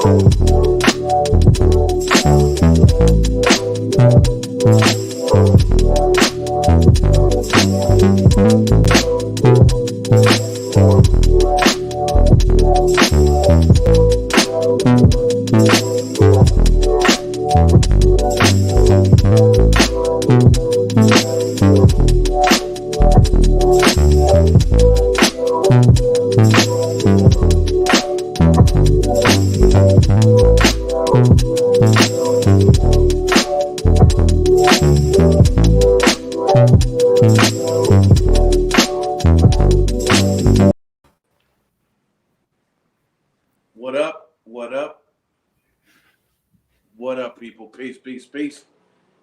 What up? What up? What up, people? Peace, peace, peace.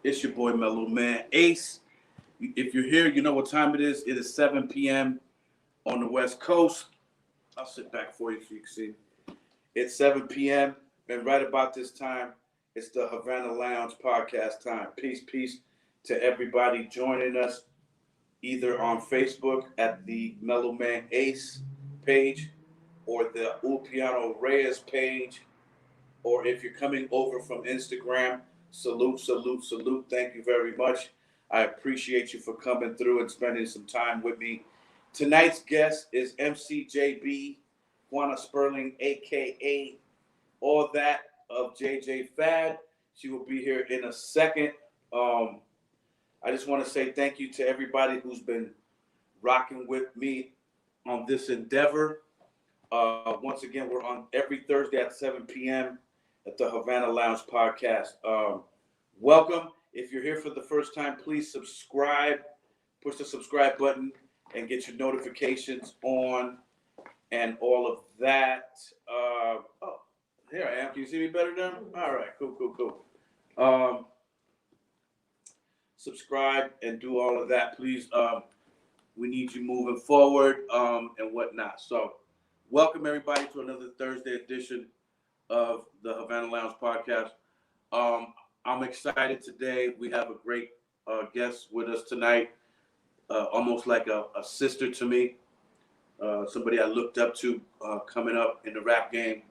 It's your boy Mellow Man Ace. If you're here, you know what time it is. It is 7 p.m. on the West Coast. I'll sit back for you so you can see. It's 7 p.m. and right about this time, it's the Havana Lounge podcast time. Peace, peace to everybody joining us either on Facebook at the Mellow Man Ace page or the Ulpiano Reyes page, or if you're coming over from Instagram, salute, salute, salute. Thank you very much. I appreciate you for coming through and spending some time with me. Tonight's guest is MCJB, Juana Sperling, a.k.a. All That of JJ Fad. She will be here in a second. I just want to say thank you to everybody who's been rocking with me on this endeavor. Once again, we're on every Thursday at 7 p.m. at the Havana Lounge podcast. Welcome. If you're here for the first time, please subscribe. Push the subscribe button and get your notifications on and all of that. Oh, here I am. Can you see me better now? All right. Cool. Subscribe and do all of that, please. We need you moving forward and whatnot. So welcome, everybody, to another Thursday edition of the Havana Lounge podcast. I'm excited today. We have a great guest with us tonight, almost like a sister to me, somebody I looked up to coming up in the rap game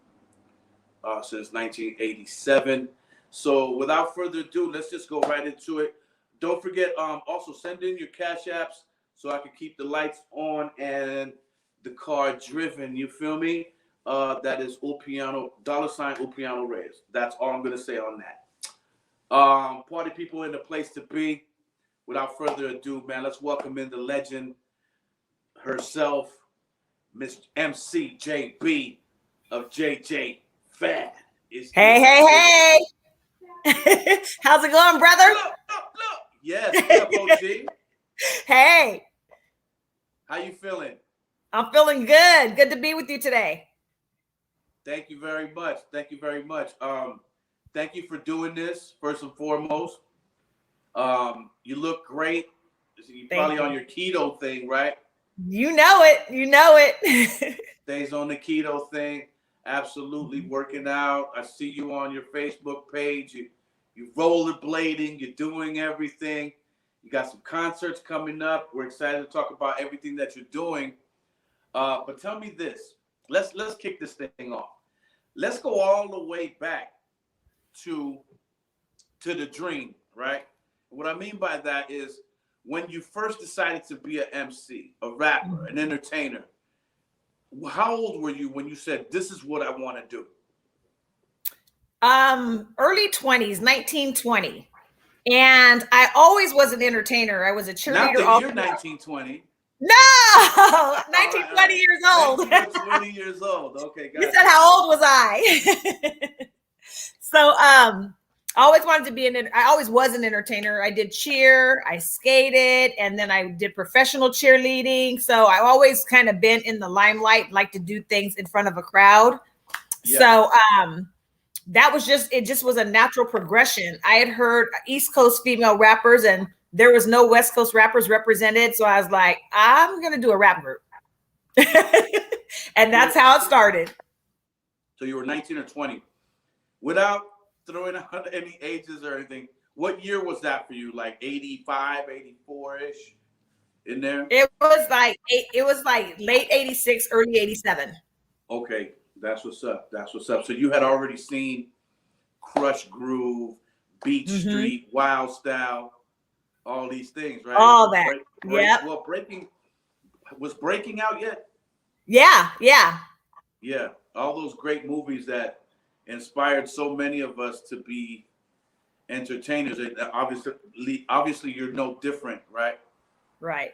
since 1987. So without further ado, let's just go right into it. Don't forget, also send in your cash apps so I can keep the lights on and the car driven. You feel me? That is Ulpiano, $ Ulpiano Reyes. That's all I'm going to say on that. Party people in the place to be. Without further ado, man, let's welcome in the legend herself, Miss MCJB of JJ Fad. Hey. How's it going, brother? Look. Yes, what's up, OG? Hey. How you feeling? I'm feeling good. Good to be with you today. Thank you very much. Thank you for doing this, first and foremost. You look great. You're probably on your keto thing, right? You know it. Stays on the keto thing. Absolutely working out. I see you on your Facebook page. You rollerblading. You're doing everything. You got some concerts coming up. We're excited to talk about everything that you're doing. But tell me this. Let's kick this thing off. Let's go all the way back to the dream, right? What I mean by that is when you first decided to be an MC, a rapper, an entertainer, how old were you when you said, this is what I want to do? Early 20s, 1920. And I always was an entertainer. I was a cheerleader. Not that you're 1920. No, 1920 years old. 20 years old. Okay, got You said, how old was I? So, I always wanted to be I always was an entertainer. I did cheer, I skated, and then I did professional cheerleading. So I've always kind of been in the limelight, like to do things in front of a crowd. Yeah. So that was it just was a natural progression. I had heard East Coast female rappers and there was no West Coast rappers represented. So I was like, I'm going to do a rap group. And that's how it started. So you were 19 or 20. Without throwing out any ages or anything, what year was that for you? Like 85, 84-ish in there? It was like late 86, early 87. Okay, That's what's up. That's what's up. So you had already seen Crush Groove, Beat Street, Wild Style, all these things, right? All that. Yeah. Well, Breaking out yet? Yeah. Yeah. Yeah. All those great movies that inspired so many of us to be entertainers. And obviously, you're no different, right? Right.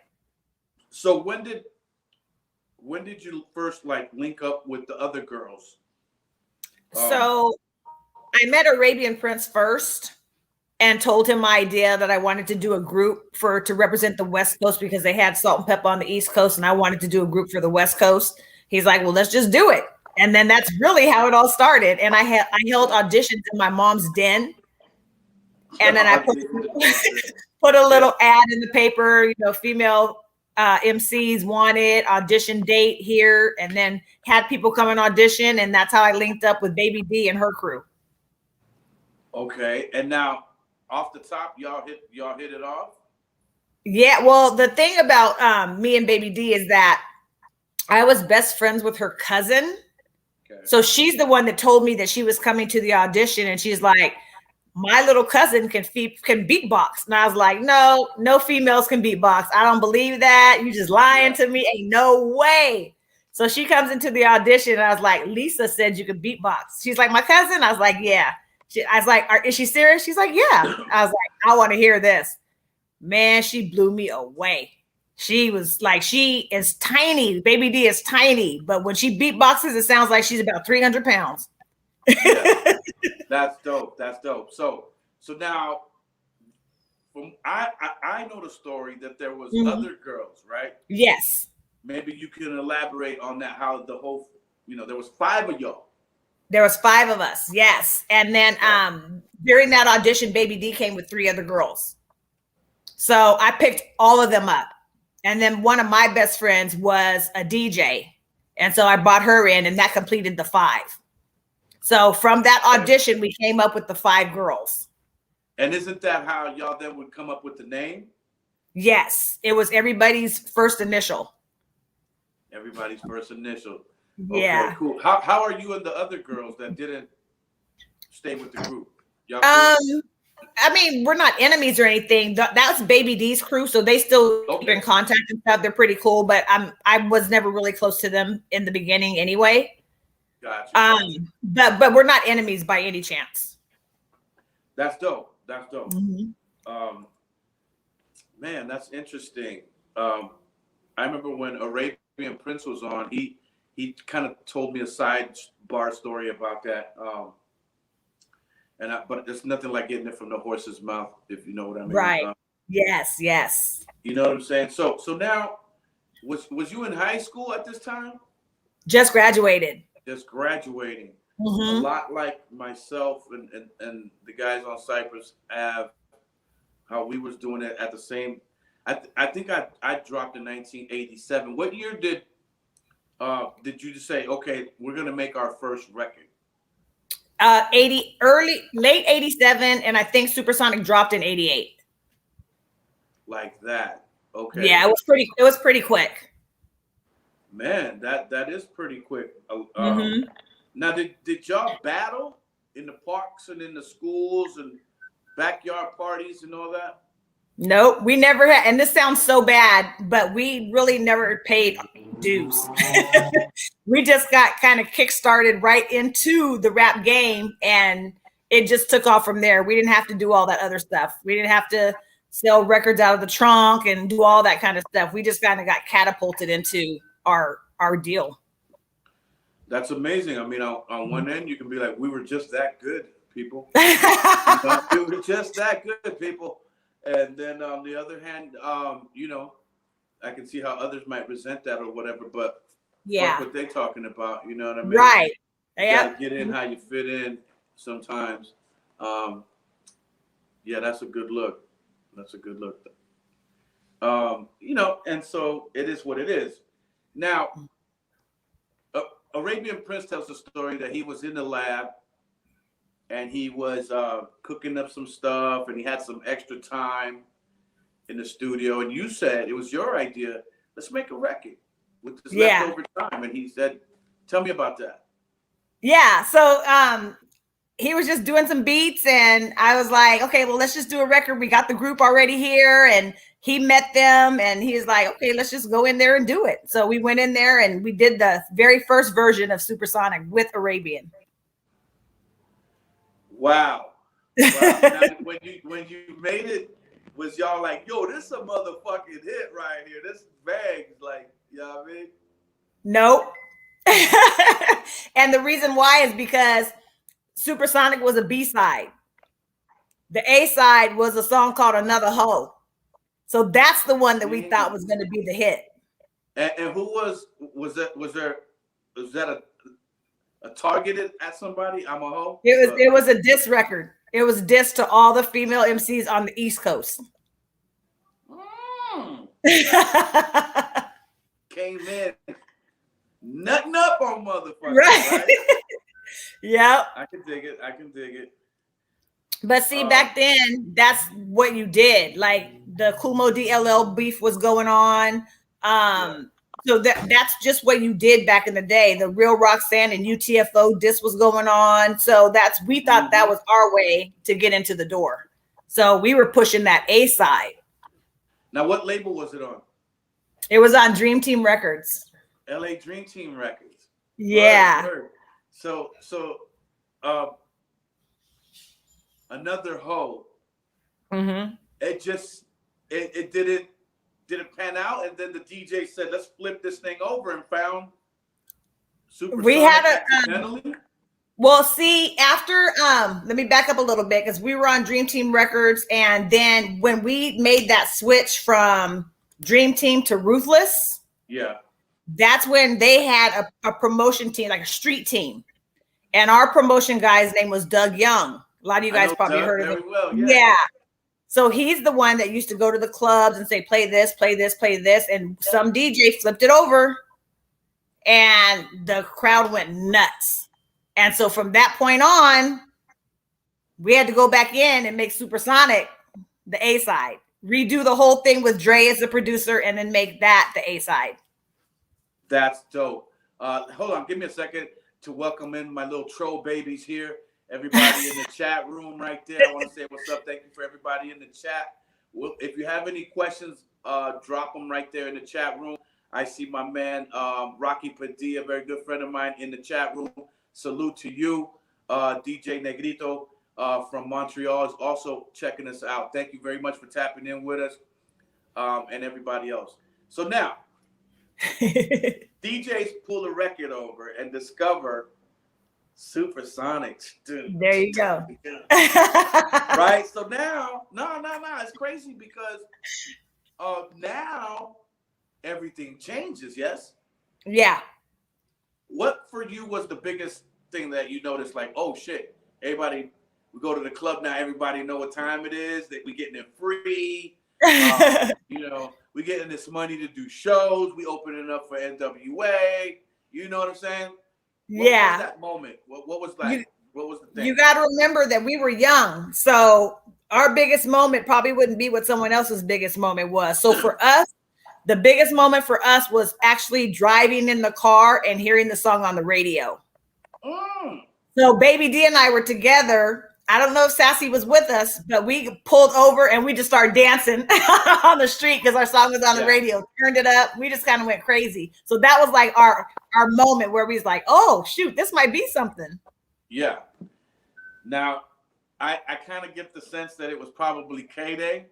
So when did you first like link up with the other girls? So I met Arabian Prince first and told him my idea that I wanted to do a group to represent the West Coast because they had Salt and Pepper on the East Coast and I wanted to do a group for the West Coast. He's like, well, let's just do it. And then that's really how it all started. And I held auditions in my mom's den. And then I put a little ad in the paper, female MCs wanted, audition date here, and then had people come and audition. And that's how I linked up with Baby D and her crew. Okay. And now off the top, y'all hit it off? Yeah. Well, the thing about me and Baby D is that I was best friends with her cousin. Okay. So she's the one that told me that she was coming to the audition, and she's like, my little cousin can beatbox. And I was like, no females can beatbox. I don't believe that. You just lying to me. Ain't no way. So she comes into the audition and I was like, Lisa said you could beatbox. She's like, my cousin? I was like, yeah. I was like, is she serious? She's like, yeah. I was like, I want to hear this. Man, she blew me away. She was like, she is tiny. Baby D is tiny. But when she beatboxes, it sounds like she's about 300 pounds. Yeah. That's dope. That's dope. So now, I know the story that there was other girls, right? Yes. Maybe you can elaborate on that. How the whole, there was 5 of y'all. There was 5 of us. Yes, and then during that audition, Baby D came with 3 other girls. So I picked all of them up, and then one of my best friends was a DJ, and so I brought her in, and that completed the 5. So from that audition, we came up with the 5 girls. And isn't that how y'all then would come up with the name? Yes. It was everybody's first initial. Everybody's first initial. Yeah. Okay, cool. How are you and the other girls that didn't stay with the group? Y'all cool? I mean, we're not enemies or anything. That's Baby D's crew, so they still keep in contact and stuff. They're pretty cool, but I was never really close to them in the beginning anyway. Gotcha. But we're not enemies by any chance. That's dope. That's dope. Man, that's interesting. I remember when Arabian Prince was on, he kind of told me a sidebar story about that. But it's nothing like getting it from the horse's mouth, if you know what I mean. Right. Yes. You know what I'm saying? So now, was you in high school at this time? Just graduated. Just graduating. A lot like myself and the guys on Cypress Ave, how we was doing it at the same. I think I dropped in 1987. What year did you just say, okay, we're gonna make our first record? Late 87, and I think Supersonic dropped in 88. Like that. Okay. Yeah, it was pretty quick. Man, that is pretty quick. Now, did y'all battle in the parks and in the schools and backyard parties and all that? Nope, we never had. And this sounds so bad, but we really never paid dues. We just got kind of kickstarted right into the rap game, and it just took off from there. We didn't have to do all that other stuff. We didn't have to sell records out of the trunk and do all that kind of stuff. We just kind of got catapulted into our deal. That's amazing. I mean, on one end, you can be like, we were just that good, people. We were just that good, people. And then on the other hand, I can see how others might resent that or whatever, but fuck what they talking about, you know what I mean? Right. You gotta get in how you fit in sometimes. Yeah, that's a good look. That's a good look. And so it is what it is. Now, Arabian Prince tells the story that he was in the lab and he was cooking up some stuff and he had some extra time in the studio. And you said it was your idea, let's make a record with this leftover time. And he said, tell me about that. Yeah. So he was just doing some beats, and I was like, okay, well, let's just do a record. We got the group already here, and he met them, and he's like, okay, let's just go in there and do it. So we went in there and we did the very first version of Supersonic with Arabian. Wow. Wow. Now, when you made it, was y'all like, yo, this is a motherfucking hit right here. This bags, like, you know what I mean? Nope. And the reason why is because Supersonic was a B-side. The A-side was a song called Anotha Ho. So that's the one that we thought was going to be the hit. And who was that a targeted at somebody? I'm a hoe. It was a diss record. It was diss to all the female MCs on the East Coast. Came in nutting up on motherfuckers. Right. Yep. I can dig it. But see, back then, that's what you did. Like the Kumo DLL beef was going on. So that's just what you did back in the day. The Real Roxanne and UTFO diss was going on. So we thought that was our way to get into the door. So we were pushing that A side. Now, what label was it on? It was on Dream Team Records. LA Dream Team Records. Yeah. Word. So Anotha Ho. Mm-hmm. It didn't pan out, and then the DJ said, "Let's flip this thing over," and found Supersonic. We had accidentally. Well, see, after let me back up a little bit because we were on Dream Team Records, and then when we made that switch from Dream Team to Ruthless, that's when they had a promotion team, like a street team, and our promotion guy's name was Doug Young. A lot of you guys probably heard of him. Well, yeah. So he's the one that used to go to the clubs and say, play this, play this, play this. And some DJ flipped it over and the crowd went nuts. And so from that point on, we had to go back in and make Supersonic the A side, redo the whole thing with Dre as the producer, and then make that the A side. That's dope. Hold on, give me a second to welcome in my little troll babies here. Everybody in the chat room right there. I want to say what's up. Thank you for everybody in the chat. Well, if you have any questions, drop them right there in the chat room. I see my man, Rocky Padilla, a very good friend of mine in the chat room. Salute to you. DJ Negrito from Montreal is also checking us out. Thank you very much for tapping in with us and everybody else. So now, DJs pull the record over and discover Supersonic. Dude. There you go. Right? So now, no. It's crazy because now everything changes, yes? Yeah. What for you was the biggest thing that you noticed, like, oh shit, everybody, we go to the club now, everybody know what time it is, that we getting it free. We getting this money to do shows, we opening up for NWA, you know what I'm saying? What was that moment? What was like? What was the thing? You got to remember that we were young. So our biggest moment probably wouldn't be what someone else's biggest moment was. So for us, the biggest moment for us was actually driving in the car and hearing the song on the radio. So Baby D and I were together. I don't know if Sassy was with us, but we pulled over and we just started dancing on the street because our song was on the radio. Turned it up. We just kind of went crazy. So that was like our moment where we was like, oh, shoot, this might be something. Yeah. Now, I kind of get the sense that it was probably K-Day.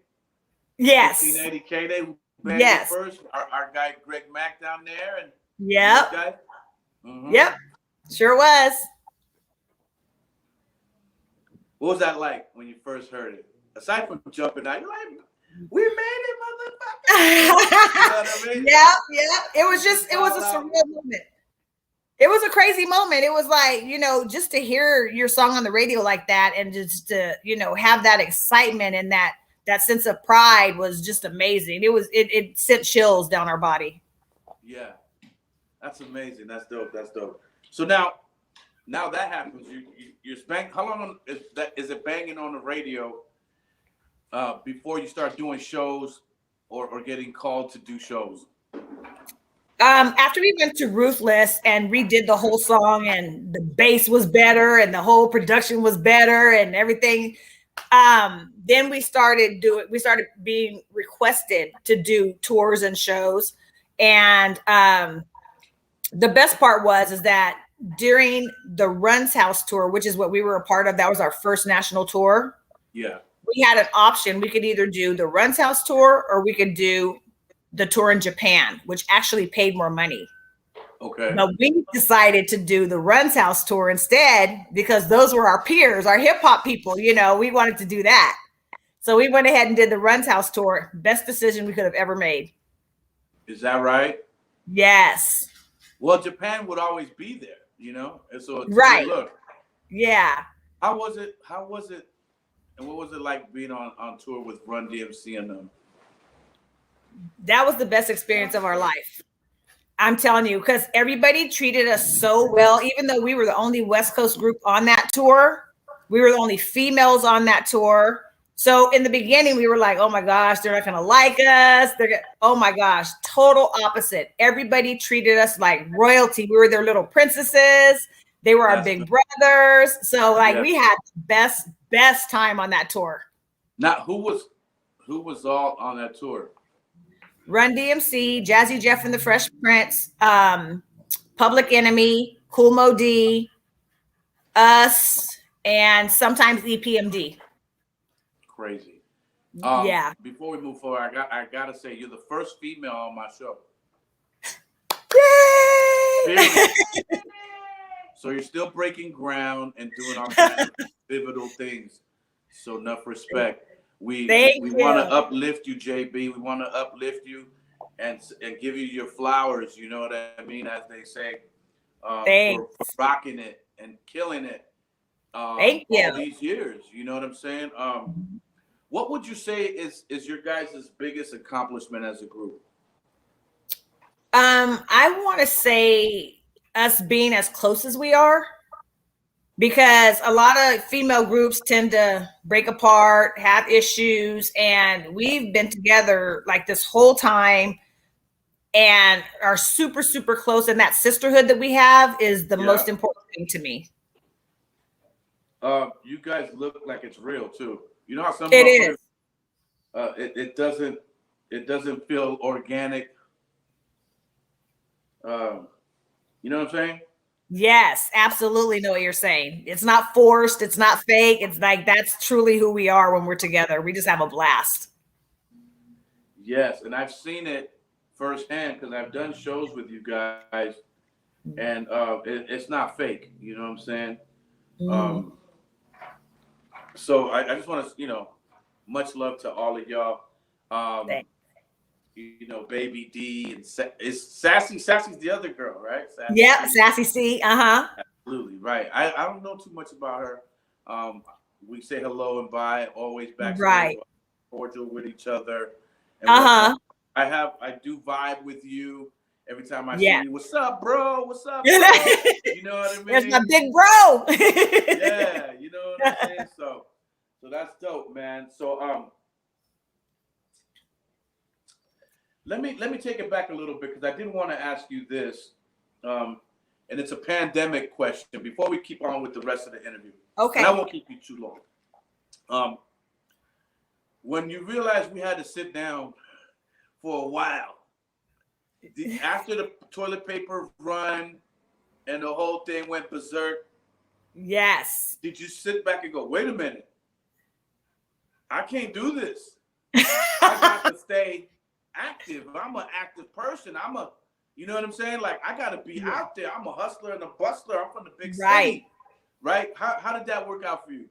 Yes. 1980 K-Day who banged it first. Our guy Greg Mack down there. And yep. Yep. Sure was. What was that like when you first heard it? Aside from jumping out, you're like, we made it, motherfucker. You know what I mean? Yeah. It was a surreal moment. It was a crazy moment. It was like, just to hear your song on the radio like that and just to, have that excitement and that sense of pride was just amazing. It sent chills down our body. Yeah. That's amazing. That's dope. So now that happens, you're bang. How long is it banging on the radio before you start doing shows or getting called to do shows? After we went to Ruthless and redid the whole song, and the bass was better, and the whole production was better, and everything. Then we started being requested to do tours and shows, and the best part is that during the Run's House tour, which is what we were a part of, that was our first national tour. Yeah. We had an option. We could either do the Run's House tour or we could do the tour in Japan, which actually paid more money. Okay. But we decided to do the Run's House tour instead because those were our peers, our hip hop people. You know, we wanted to do that. So we went ahead and did the Run's House tour. Best decision we could have ever made. Is that right? Yes. Well, Japan would always be there, you know? And so it's right. Look. Yeah. How was it? And what was it like being on tour with Run DMC and them? That was the best experience of our life. I'm telling you, because everybody treated us so well, even though we were the only West Coast group on that tour. We were the only females on that tour. So in the beginning, we were like, oh my gosh, they're not going to like us. Oh my gosh, total opposite. Everybody treated us like royalty. We were their little princesses. They were our big brothers. So like we had the best time on that tour. Now, who was all on that tour? Run DMC, Jazzy Jeff and the Fresh Prince, Public Enemy, Cool Mo D, us, and sometimes EPMD. Crazy. Yeah. Before we move forward, I gotta say you're the first female on my show. Yay! So you're still breaking ground and doing all kinds of pivotal things. So enough respect. We want to uplift you, JB. We want to uplift you and give you your flowers. You know what I mean, as they say. For rocking it and killing it. Thank you. All these years. You know what I'm saying? What would you say is your guys' biggest accomplishment as a group? I want to say us being as close as we are. Because a lot of female groups tend to break apart, have issues, and we've been together like this whole time and are super, super close. And that sisterhood that we have is the most important thing to me. You guys look like it's real too. You know how some it is. It doesn't feel organic. You know what I'm saying? Yes, absolutely know what you're saying. It's not forced. It's not fake. It's like that's truly who we are when we're together. We just have a blast. Yes, and I've seen it firsthand because I've done shows with you guys, and it's not fake. You know what I'm saying? Mm. So I just want to, much love to all of y'all. Baby D and is Sassy. Sassy's the other girl, right? Sassy C. Absolutely right. I don't know too much about her. We say hello and bye, always back cordial with each other. And I do vibe with you every time I see you. What's up, bro? What's up, bro? You know what I mean? There's my big bro. Yeah, you know what I'm saying. So that's dope, man. So Let me take it back a little bit because I did want to ask you this, and it's a pandemic question before we keep on with the rest of the interview. Okay. And I won't keep you too long. When you realized we had to sit down for a while, after the toilet paper run and the whole thing went berserk, yes. Did you sit back and go, wait a minute, I can't do this. I got to stay active. I'm an active person. You know what I'm saying? Like I gotta be out there. I'm a hustler and a bustler. I'm from the big city. Right? How did that work out for you?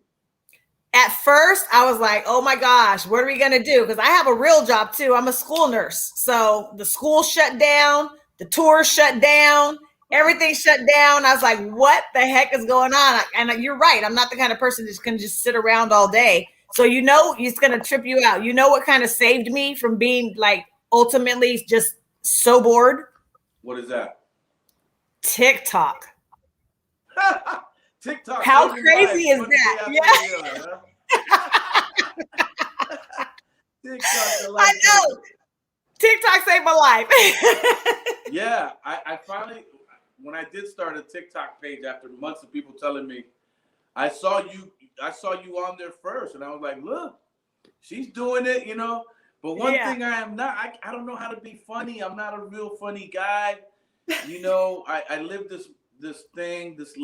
At first, I was like, oh my gosh, what are we gonna do? Because I have a real job too. I'm a school nurse. So the school shut down, the tour shut down, everything shut down. I was like, what the heck is going on? And you're right. I'm not the kind of person that's gonna just sit around all day. So it's gonna trip you out. You know what kind of saved me from being like ultimately just so bored? What is that? TikTok. TikTok. How crazy is that? Yeah. TikTok, I know. TikTok saved my life. Yeah, I finally, when I did start a TikTok page after months of people telling me, I saw you on there first, and I was like, look, she's doing it, you know. But one thing I am not, I don't know how to be funny. I'm not a real funny guy, you know. I live this thing, this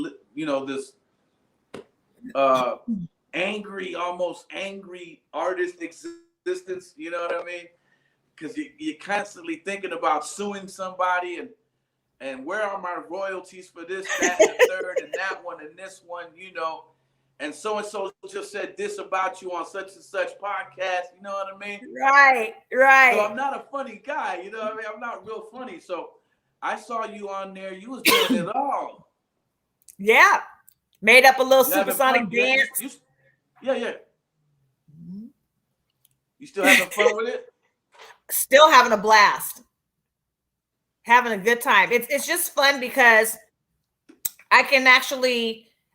angry, almost angry artist existence. You know what I mean? Because you're constantly thinking about suing somebody and where are my royalties for this, that, and the third, and that one, and this one, you know. And so just said this about you on such and such podcast, you know what I mean? Right. So I'm not a funny guy, you know what I mean? I'm not real funny. So I saw you on there. You was doing it all. Yeah. Made up a little supersonic dance. Yeah. You still having fun with it? Still having a blast. Having a good time. It's just fun because I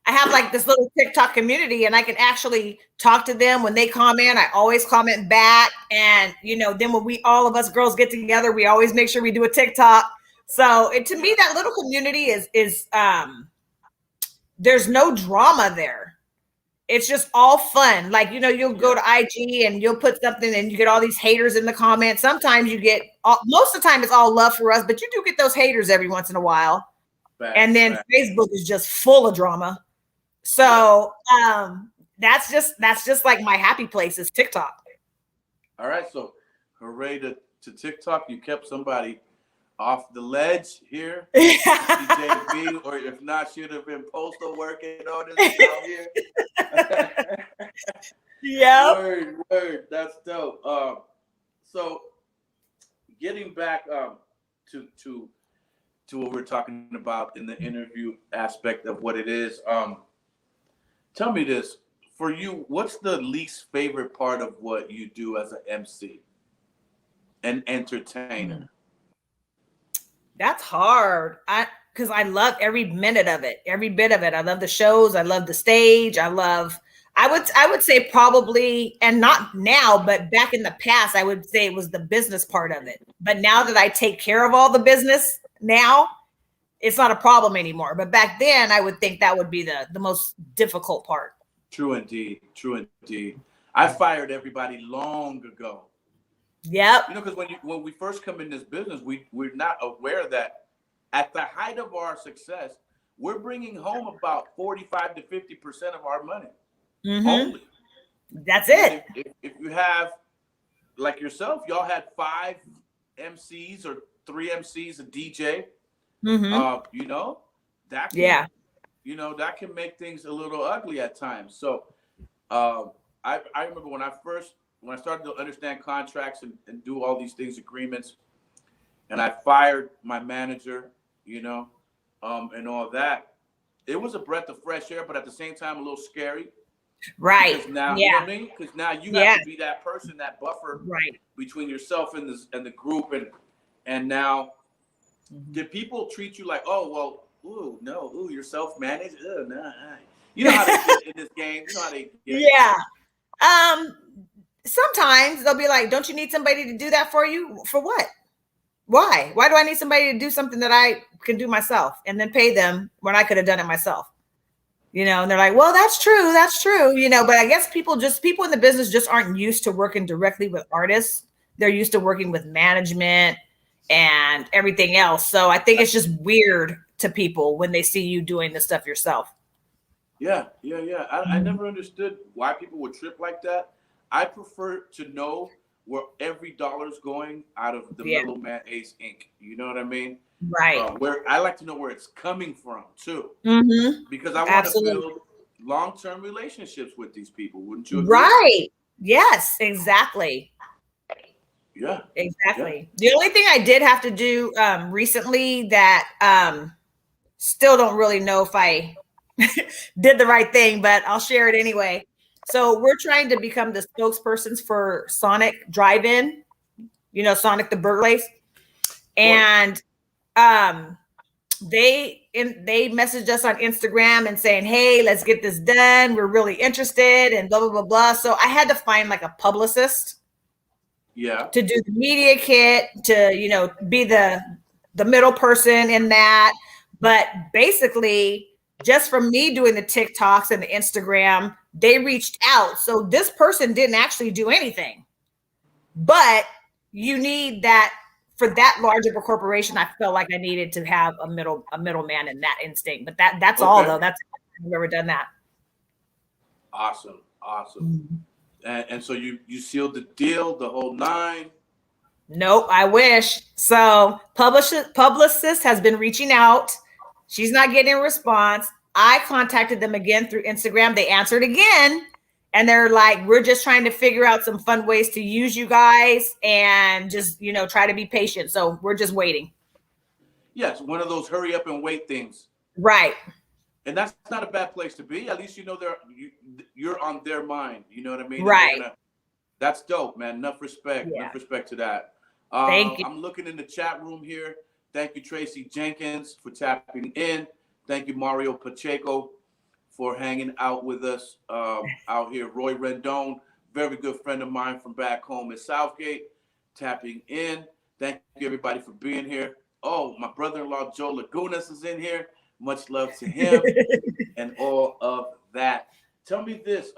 have like this little TikTok community and I can actually talk to them when they comment. I always comment back. And, you know, then when all of us girls get together, we always make sure we do a TikTok. So to me, that little community is there's no drama there. It's just all fun. Like, you know, you'll go to IG and you'll put something and you get all these haters in the comments. Sometimes you get, most of the time it's all love for us, but you do get those haters every once in a while. And then Facebook is just full of drama. So that's just like my happy place is TikTok. All right. So hooray to TikTok. You kept somebody off the ledge here. CJB, or if not, she'd have been postal working on this out here. Yeah. Word. That's dope. So getting back to what we're talking about in the interview aspect of what it is. Tell me this, for you, what's the least favorite part of what you do as an MC and entertainer? That's hard. Because I love every minute of it, every bit of it. I love the shows. I love the stage. I would say probably, and not now, but back in the past, I would say it was the business part of it. But now that I take care of all the business now, it's not a problem anymore. But back then, I would think that would be the most difficult part. True indeed. I fired everybody long ago. Yep. You know, because when we first come in this business, we're not aware that at the height of our success, we're bringing home about 45 to 50% of our money. Mm-hmm. Only. That's it. If you have, like yourself, y'all had 5 MCs or 3 MCs, a DJ. Mm-hmm. You know, that can make things a little ugly at times. So I remember when I started to understand contracts and do all these things, agreements, and I fired my manager, you know, and all that. It was a breath of fresh air, but at the same time, a little scary. Right. Because now, you know what I mean? Because now you have to be that person, that buffer between yourself and the group. And now, did people treat you like, oh, well, you're self-managed? Nah. You know how they get in this game. You know how they get. Yeah. Sometimes they'll be like, don't you need somebody to do that for you? For what? Why? Why do I need somebody to do something that I can do myself and then pay them when I could have done it myself? You know, and they're like, well, that's true. You know, but I guess people in the business just aren't used to working directly with artists. They're used to working with management and everything else. So I think it's just weird to people when they see you doing this stuff yourself. Yeah. I never understood why people would trip like that. I prefer to know where every dollar's going out of the Mellow Man Ace Inc. You know what I mean? Right. Where I like to know where it's coming from too, because I want to build long-term relationships with these people. Wouldn't you agree? Right. Yes, exactly. Yeah. Exactly. Yeah. The only thing I did have to do recently that still don't really know if I did the right thing, but I'll share it anyway. So we're trying to become the spokespersons for Sonic Drive-In, you know, Sonic the Burger Place. And they messaged us on Instagram and saying, hey, let's get this done. We're really interested and blah, blah, blah, blah. So I had to find like a publicist Yeah. to do the media kit, to, you know, be the middle person in that. But basically, just from me doing the TikToks and the Instagram, they reached out. So this person didn't actually do anything. But you need that for that large of a corporation. I felt like I needed to have a middleman in that instinct. But that's all though. That's I've never done that. Awesome. And so you sealed the deal, the whole 9. Nope, I wish. So publicist has been reaching out. She's not getting a response. I contacted them again through Instagram. They answered again. And they're like, we're just trying to figure out some fun ways to use you guys and just, you know, try to be patient. So we're just waiting. Yes, one of those hurry up and wait things. Right. And that's not a bad place to be. At least you know you're on their mind. You know what I mean? Right. That's dope, man. Enough respect. Yeah. Enough respect to that. Thank you. I'm looking in the chat room here. Thank you, Tracy Jenkins, for tapping in. Thank you, Mario Pacheco, for hanging out with us out here. Roy Rendon, very good friend of mine from back home in Southgate, tapping in. Thank you, everybody, for being here. Oh, my brother-in-law, Joe Lagunas, is in here. Much love to him and all of that. Tell me this.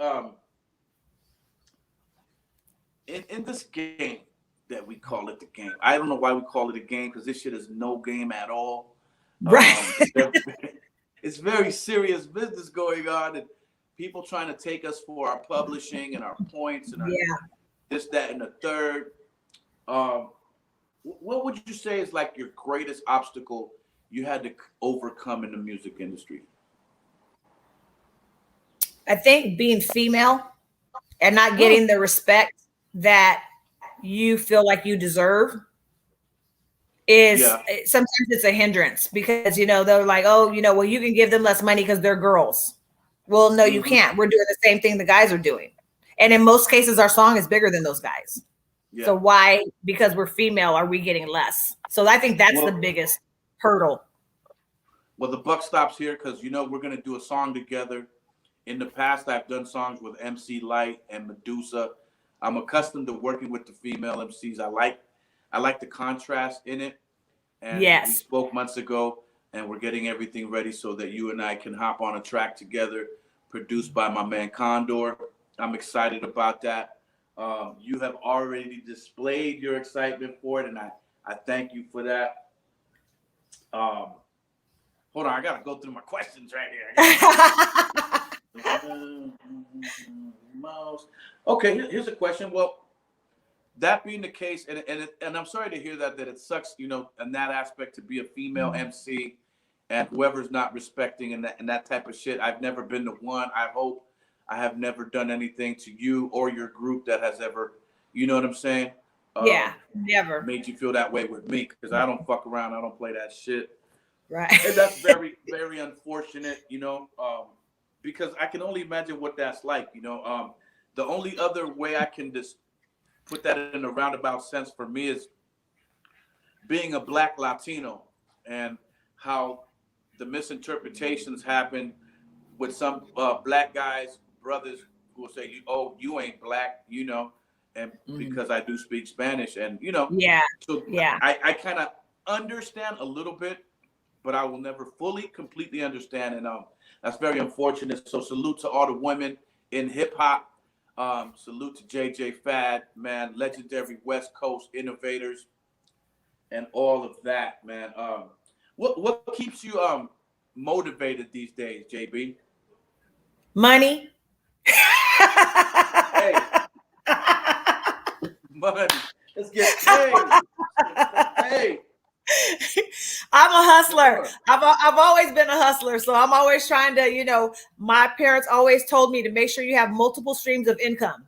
In this game that we call it the game, I don't know why we call it a game, because this shit is no game at all. Right. It's very serious business going on, and people trying to take us for our publishing and our points and our this, that, and the third. What would you say is like your greatest obstacle you had to overcome in the music industry? I think being female and not getting the respect that you feel like you deserve is sometimes it's a hindrance, because, you know, they're like, oh, you know, well, you can give them less money because they're girls. Well, no, you can't. We're doing the same thing the guys are doing. And in most cases, our song is bigger than those guys. Yeah. So why, because we're female, are we getting less? So I think that's the biggest hurdle. Well, the buck stops here, because, you know, we're going to do a song together. In the past, I've done songs with MC Light and Medusa. I'm accustomed to working with the female MCs. I like the contrast in it. And we spoke months ago, and we're getting everything ready so that you and I can hop on a track together, produced by my man Condor. I'm excited about that. You have already displayed your excitement for it, and I thank you for that. Hold on, I gotta go through my questions right here. Okay, here's a question. Well, that being the case, and I'm sorry to hear that it sucks, you know, in that aspect, to be a female MC and whoever's not respecting and that type of shit. I've never been the one. I hope I have never done anything to you or your group that has ever, you know what I'm saying? Never made you feel that way with me, because I don't fuck around. I don't play that shit. Right. And that's very, very unfortunate, you know, because I can only imagine what that's like, you know. The only other way I can just put that in a roundabout sense for me is being a Black Latino, and how the misinterpretations happen with some Black guys, brothers, who will say, oh, you ain't Black, you know, and because I do speak Spanish, and, you know. I kind of understand a little bit, but I will never completely understand. And that's very unfortunate. So salute to all the women in hip hop. Salute to JJ Fad, man, legendary West Coast innovators and all of that, man. What keeps you motivated these days, JB? Money. Hey. Money. Let's get paid. Hey. I'm a hustler. I've always been a hustler. So I'm always trying to, you know, my parents always told me to make sure you have multiple streams of income.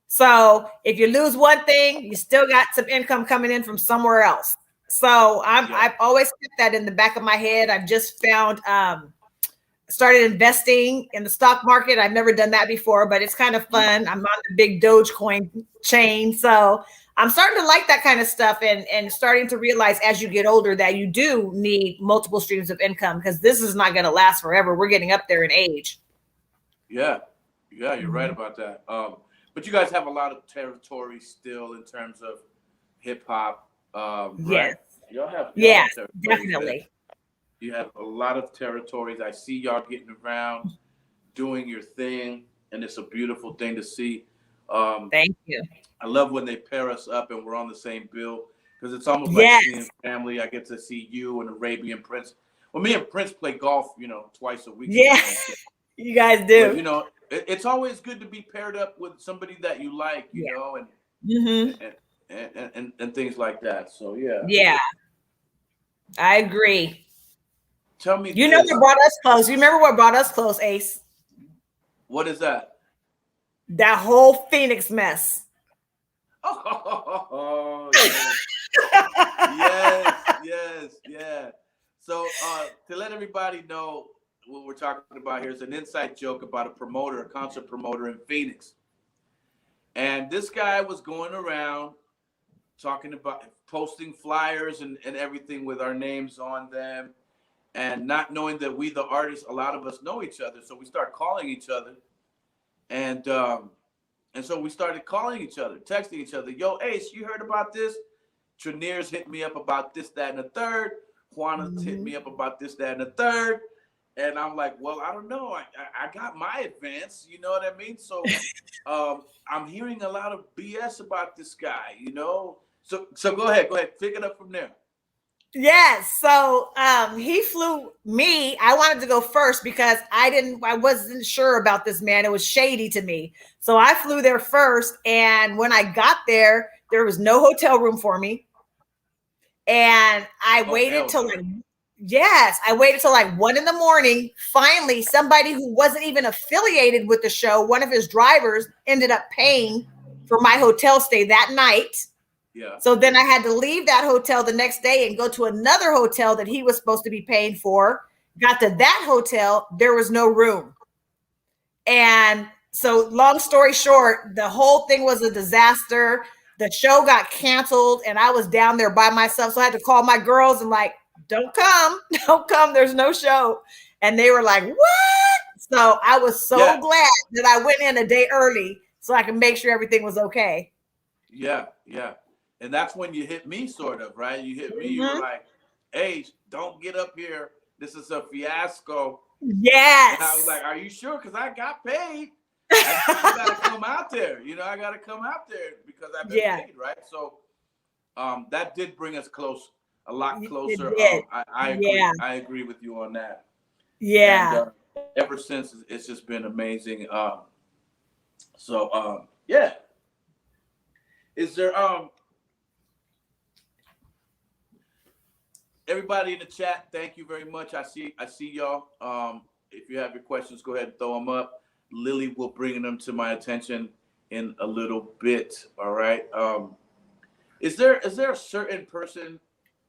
So if you lose one thing, you still got some income coming in from somewhere else. So I've always kept that in the back of my head. I've just found, started investing in the stock market. I've never done that before, but it's kind of fun. I'm on the big Dogecoin chain. So I'm starting to like that kind of stuff, and starting to realize as you get older that you do need multiple streams of income, because this is not going to last forever. We're getting up there in age. Yeah, you're right about that. But But you guys have a lot of territory still in terms of hip hop, right? Yes. Y'all have Yes, territories, man. definitely. You have a lot of territories. I see y'all getting around, doing your thing, and it's a beautiful thing to see. Thank you. I love when they pair us up and we're on the same bill because it's almost like Yes. seeing family. I get to see you and Arabian Prince. Well, me and Prince play golf, twice a week. Yeah, you guys do. But, it's always good to be paired up with somebody that you like, you know, and things like that. So yeah. Yeah, I agree. Tell me, You know what brought us close? You remember what brought us close, Ace? What is that? That whole Phoenix mess. Oh, yes. So to let everybody know what we're talking about here is an inside joke about a concert promoter in Phoenix. And this guy was going around talking about posting flyers and everything with our names on them, and not knowing that we, the artists, a lot of us know each other. So we start calling each other. And so we started calling each other, texting each other. Yo, Ace, you heard about this? Trenier's hit me up about this, that, and the third. Juana's hit me up about this, that, and the third. And I'm like, well, I don't know. I got my advance, you know what I mean? So I'm hearing a lot of BS about this guy, So go ahead, pick it up from there. Yes. So he flew me. I wanted to go first because I wasn't sure about this man. It was shady to me. So I flew there first. And when I got there, there was no hotel room for me. And I waited till I waited till like 1 a.m. Finally, somebody who wasn't even affiliated with the show, one of his drivers, ended up paying for my hotel stay that night. Yeah. So then I had to leave that hotel the next day and go to another hotel that he was supposed to be paying for. Got to that hotel, there was no room. And so long story short, the whole thing was a disaster. The show got canceled and I was down there by myself. So I had to call my girls and like, don't come. There's no show. And they were like, what? So I was so glad that I went in a day early so I could make sure everything was okay. Yeah. And that's when you hit me, sort of, right? You hit me, you were like, hey, don't get up here. This is a fiasco. Yes. And I was like, are you sure? Because I got paid. I got to come out there. I got to come out there because I've been paid, right? So that did bring us close, a lot closer. I agree. Yeah. I agree with you on that. Yeah. And, ever since, it's just been amazing. Is there everybody in the chat? Thank you very much. I see y'all. If you have your questions, go ahead and throw them up. Lily will bring them to my attention in a little bit. All right. Is there a certain person?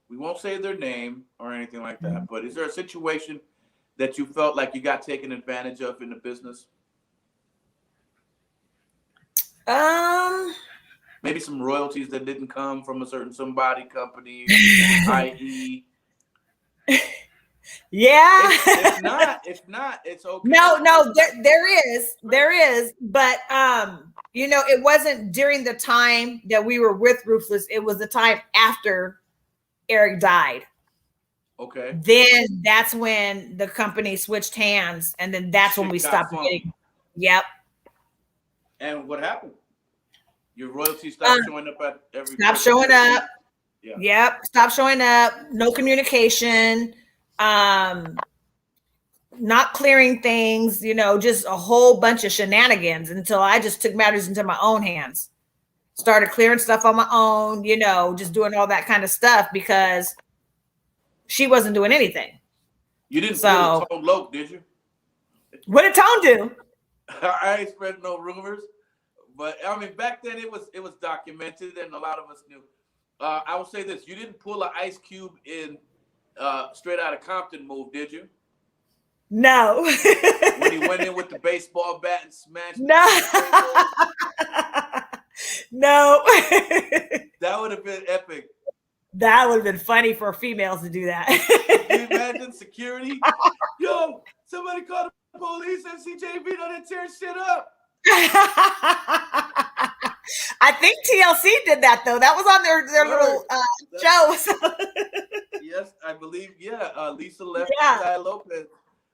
We won't say their name or anything like that, but is there a situation that you felt like you got taken advantage of in the business? Maybe some royalties that didn't come from a certain company, i.e. Yeah. If not, it's okay. No, there is, but it wasn't during the time that we were with Ruthless. It was the time after Eric died. Okay. Then that's when the company switched hands, and then that's when we stopped getting. Yep. And what happened? Your royalties stopped showing up at every. Stop showing up. Yeah. Yep. Stop showing up. No communication. Not clearing things. Just a whole bunch of shenanigans until I just took matters into my own hands. Started clearing stuff on my own. Just doing all that kind of stuff because she wasn't doing anything. You didn't pull Tone Loc, did you? What did Tone do? I ain't spread no rumors. But I mean, back then it was documented, and a lot of us knew. I will say this: you didn't pull an Ice Cube in Straight Outta Compton move, did you? No. When he went in with the baseball bat and smashed. No. No. That would have been epic. That would have been funny for females to do that. Can you imagine security? Yo, somebody called the police and CJV done tear shit up. I think TLC did that though. That was on their little show. Yes, I believe. Yeah, Lisa Left Yeah. Eye Lopez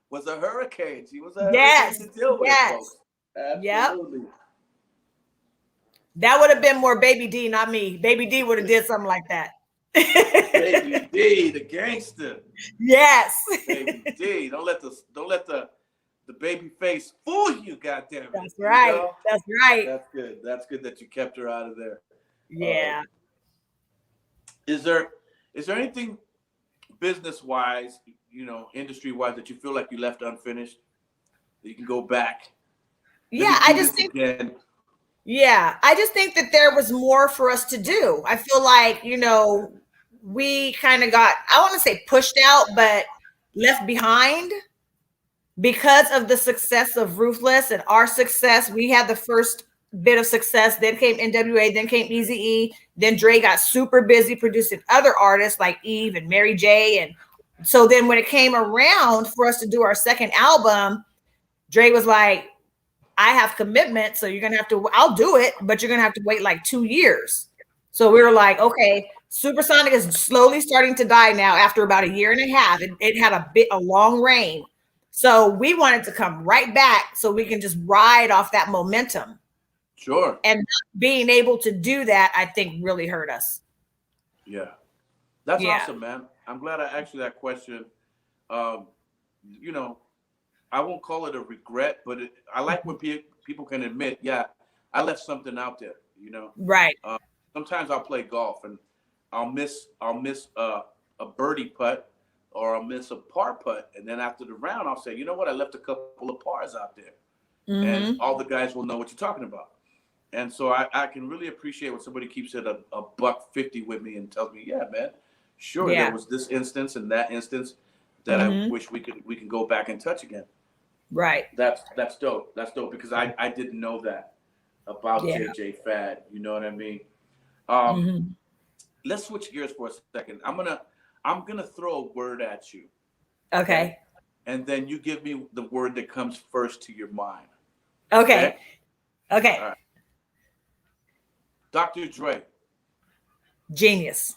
was a hurricane. She was a Yes. hurricane to deal with, Yes. folks. Absolutely. Yep. That would have been more Baby D, not me. Baby D would have did something like that. Baby D, the gangster. Yes. Baby D. Don't let the baby face fool you, goddammit. That's right. You know? That's right. That's good. That's good that you kept her out of there. Yeah. Is there anything business-wise, industry-wise that you feel like you left unfinished that you can go back? Yeah, I just think that there was more for us to do. I feel like, we kind of got, I want to say pushed out, but left behind because of the success of Ruthless and our success. We had the first bit of success, then came NWA, then came Eazy-E, then Dre got super busy producing other artists like Eve and Mary J. And so then when it came around for us to do our second album, Dre was like, I have commitment, so you're gonna have to, I'll do it, but you're gonna have to wait like 2 years. So we were like, okay, Supersonic is slowly starting to die now after about 1.5 years. It had a long reign. So we wanted to come right back so we can just ride off that momentum. Sure. And not being able to do that, I think, really hurt us. Yeah. That's awesome, man. I'm glad I asked you that question. I won't call it a regret, but I like when people can admit, yeah, I left something out there, Right. Sometimes I'll play golf and I'll miss a birdie putt or I'll miss a par putt. And then after the round, I'll say, you know what? I left a couple of pars out there. Mm-hmm. And all the guys will know what you're talking about. And so I can really appreciate when somebody keeps it a $150 with me and tells me, yeah, man, sure, there was this instance and that instance that I wish we can go back and touch again. Right. That's dope. That's dope because I didn't know that about JJ Fad. You know what I mean? Let's switch gears for a second. I'm gonna throw a word at you. Okay. And then you give me the word that comes first to your mind. Okay. All right. Dr. Dre. Genius.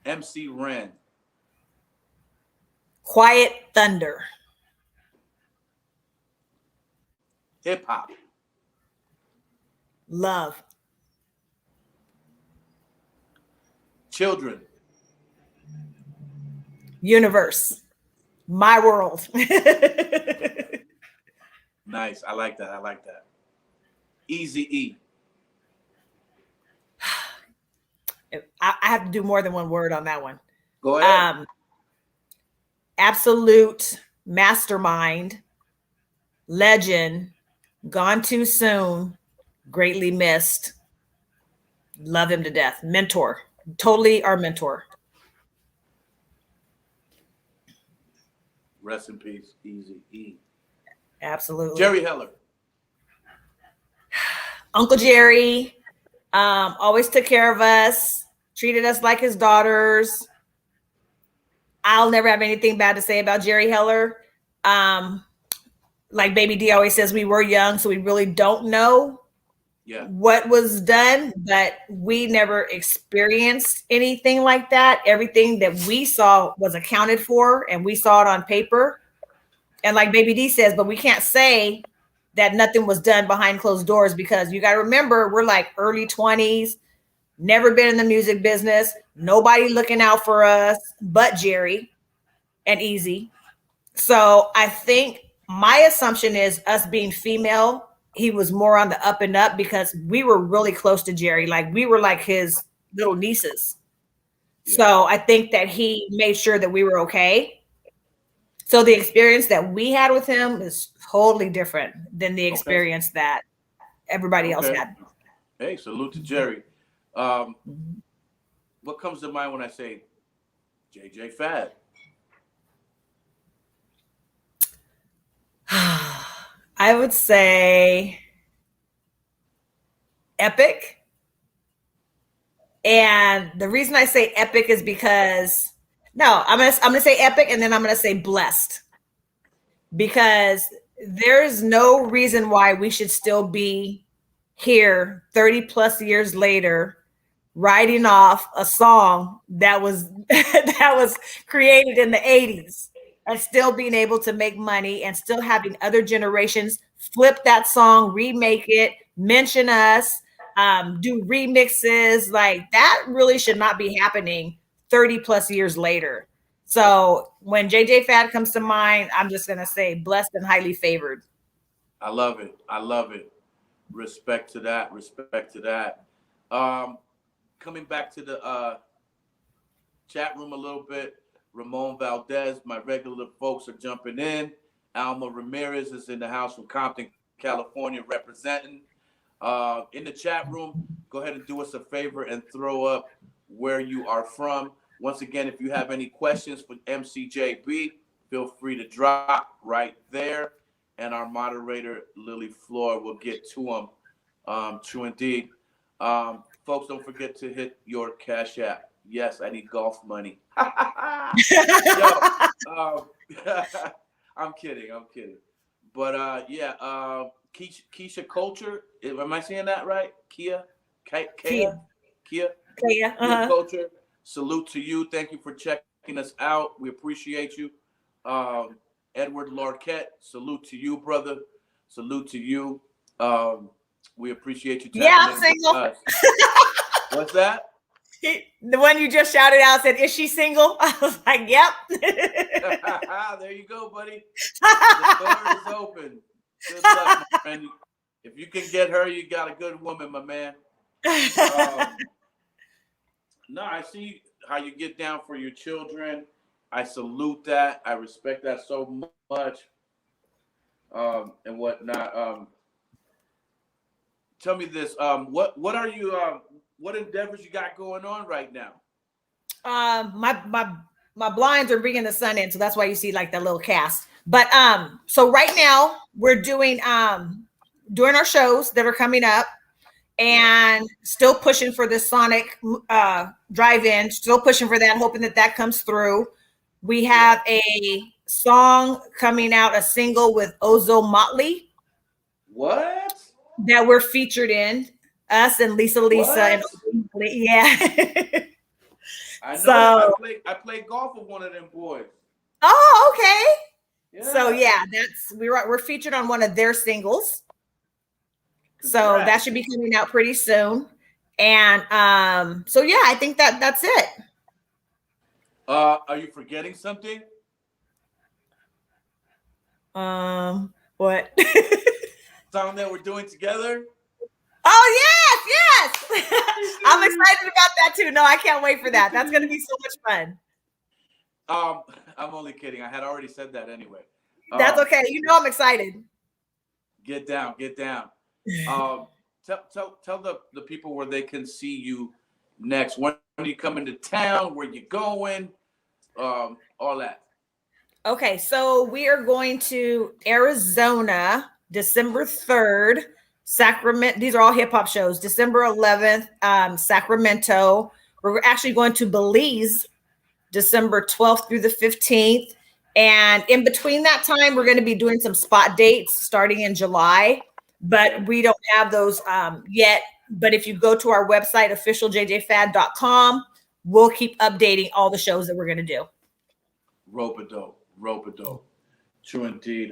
MC Ren. Quiet thunder. Hip hop. Love. Children. Universe. My world. Nice. I like that. Eazy-E. I have to do more than one word on that one. Go ahead. Absolute mastermind, legend, gone too soon, greatly missed. Love him to death. Mentor. Totally our mentor. Rest in peace, Eazy-E. Absolutely. Jerry Heller. Uncle Jerry always took care of us, treated us like his daughters. I'll never have anything bad to say about Jerry Heller. Like Baby D always says, we were young, so we really don't know what was done, but we never experienced anything like that. Everything that we saw was accounted for, and we saw it on paper. And like Baby D says, but we can't say that nothing was done behind closed doors, because you got to remember, we're like early 20s, never been in the music business, nobody looking out for us but Jerry and Eazy. So I think my assumption is, us being female, he was more on the up and up because we were really close to Jerry. Like we were like his little nieces. Yeah. So I think that he made sure that we were okay. So the experience that we had with him is totally different than the experience that everybody else had. Hey, salute to Jerry. What comes to mind when I say JJ Fad? I would say epic. And the reason I say epic is because I'm gonna say epic, and then I'm gonna say blessed, because there's no reason why we should still be here 30 plus years later writing off a song that was that was created in the 80s and still being able to make money and still having other generations flip that song, remake it, mention us, do remixes. Like that really should not be happening 30 plus years later. So when JJ Fad comes to mind, I'm just gonna say blessed and highly favored. I love it. I love it. Respect to that. Respect to that. Coming back to the chat room a little bit. Ramon Valdez, my regular folks are jumping in. Alma Ramirez is in the house from Compton, California, representing. In the chat room, go ahead and do us a favor and throw up where you are from. Once again, if you have any questions for MCJB, feel free to drop right there. And our moderator, Lily Floor, will get to them. True indeed. Folks, don't forget to hit your Cash App. Yes, I need golf money. Yo, I'm kidding. But Keisha Culture. Am I saying that right? Kia. Culture. Salute to you. Thank you for checking us out. We appreciate you. Edward Larquette. Salute to you, brother. Salute to you. We appreciate you. Yeah, I'm single. What's that? The one you just shouted out said, "Is she single?" I was like, "Yep." There you go, buddy. The door is open. Good luck, my friend. If you can get her, you got a good woman, my man. No, I see how you get down for your children. I salute that. I respect that so much. And whatnot. Tell me this. What are you? What endeavors you got going on right now? My blinds are bringing the sun in, so that's why you see like that little cast. But so right now we're doing our shows that are coming up, and still pushing for this Sonic drive-in. Still pushing for that, hoping that comes through. We have a song coming out, a single with Ozo Motley. What? That we're featured in. Us and Lisa and yeah. I know. I play golf with one of them boys. Oh, okay. Yeah. So yeah, we're featured on one of their singles. So that should be coming out pretty soon. And so yeah, I think that's it. Are you forgetting something? What? Song that we're doing together? Oh yes. I'm excited about that too. No, I can't wait for that. That's gonna be so much fun. I'm only kidding. I had already said that anyway. That's okay. You know I'm excited. Get down. Tell the people where they can see you next. When are you coming to town? Where you going? All that. Okay, so we are going to Arizona, December 3rd. Sacramento. These are all hip hop shows. December 11th, Sacramento. We're actually going to Belize, December 12th through the 15th. And in between that time, we're going to be doing some spot dates starting in July, but we don't have those yet. But if you go to our website, officialjjfad.com, we'll keep updating all the shows that we're going to do. Rope-a-dope. True indeed.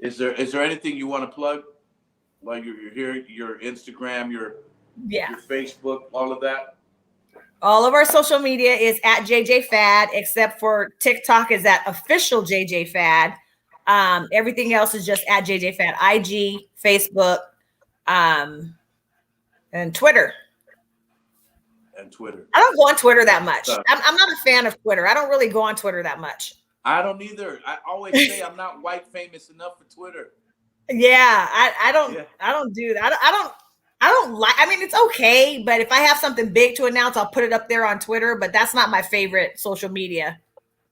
Is there anything you want to plug? Like you're here, your Instagram, your Facebook, all of that? All of our social media is at JJ Fad, except for TikTok is at official JJ Fad. Everything else is just at JJ Fad. IG, Facebook, and Twitter. I don't go on Twitter that much. I'm not a fan of Twitter. I don't really go on Twitter that much. I don't either. I always say I'm not white famous enough for Twitter. Yeah, I don't do that. I don't like. I mean, it's okay, but if I have something big to announce, I'll put it up there on Twitter. But that's not my favorite social media